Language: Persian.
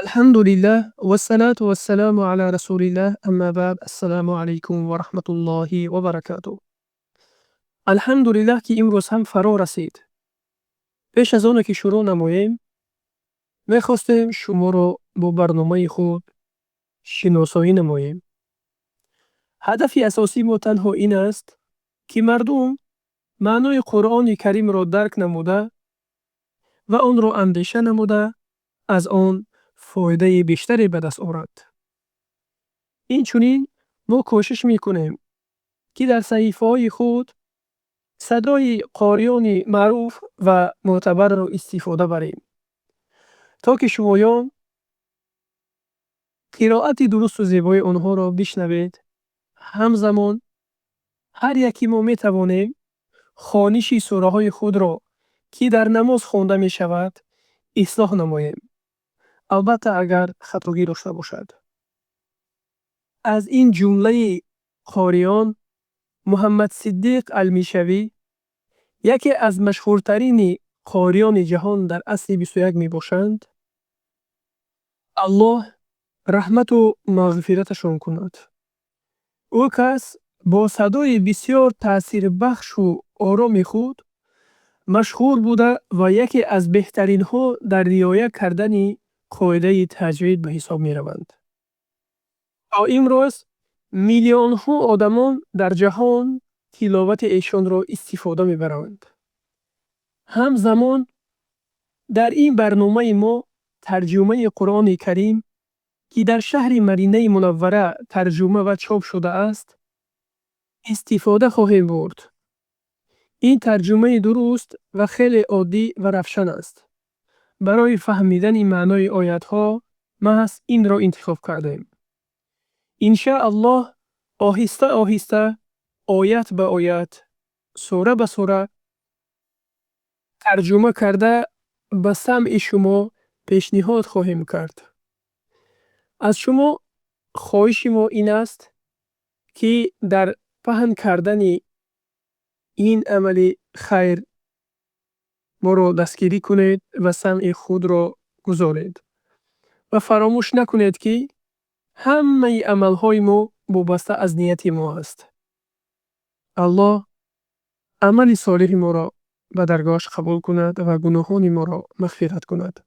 الحمد لله والصلاة والسلام على رسول الله اما بعد السلام علیکم و رحمت الله و برکاته. الحمدلله که امروز هم فرا رسید. پیش از آن که شروع نماییم میخواستیم شما را با برنامه خود شناسایی نماییم. هدف اساسی ما تنها این است که مردم معنای قرآن کریم را درک نموده و آن را اندیشه نموده از آن فایده بیشتری به دست آورند. اینچنین ما کوشش میکنیم که در صحیفه های خود صدای قاریان معروف و معتبر را استفاده بریم تا که شمایان قرائت درست و زیبای آنها را بشنوید. همزمان هر یکی ما می توانیم خوانش سوره های خود را که در نماز خوانده می شود اصلاح نماییم، البته اگر خطاگی داشته باشد. از این جمله قاریان محمد صدیق المیشوی یکی از مشهورترین قاریان جهان در عصر 21 می باشند. الله رحمت و مغفرتشان کند. او کس با صدای بسیار تأثیر بخش و آرام خود مشهور بوده و یکی از بهترین ها در رعایت کردن قاعده تجوید به حساب می روند. تا امروز میلیون ها آدمان در جهان تلاوت ایشان را استفاده می برند. همزمان در این برنامه ما ترجمه قرآن کریم که در شهر مدینه منوره ترجمه و چاپ شده است استفاده خواهیم برد. این ترجمه درست و خیلی عادی و روشن است. برای فهمیدن معنای آیات ها محض این را انتخاب کردیم. انشاءالله آهسته آهسته آیت به آیت سوره به سوره ترجمه کرده به سمع شما پیشنهاد خواهیم کرد. از شما خواهش ما این است که در پهن کردن این عمل خیر ما را دستگیری کنید و سمع خود را گذارید و فراموش نکنید که همه عمل های ما وابسته از نیت ما است. الله عمل صالح ما را به درگاهش قبول کند و گناهان ما را مغفرت کند.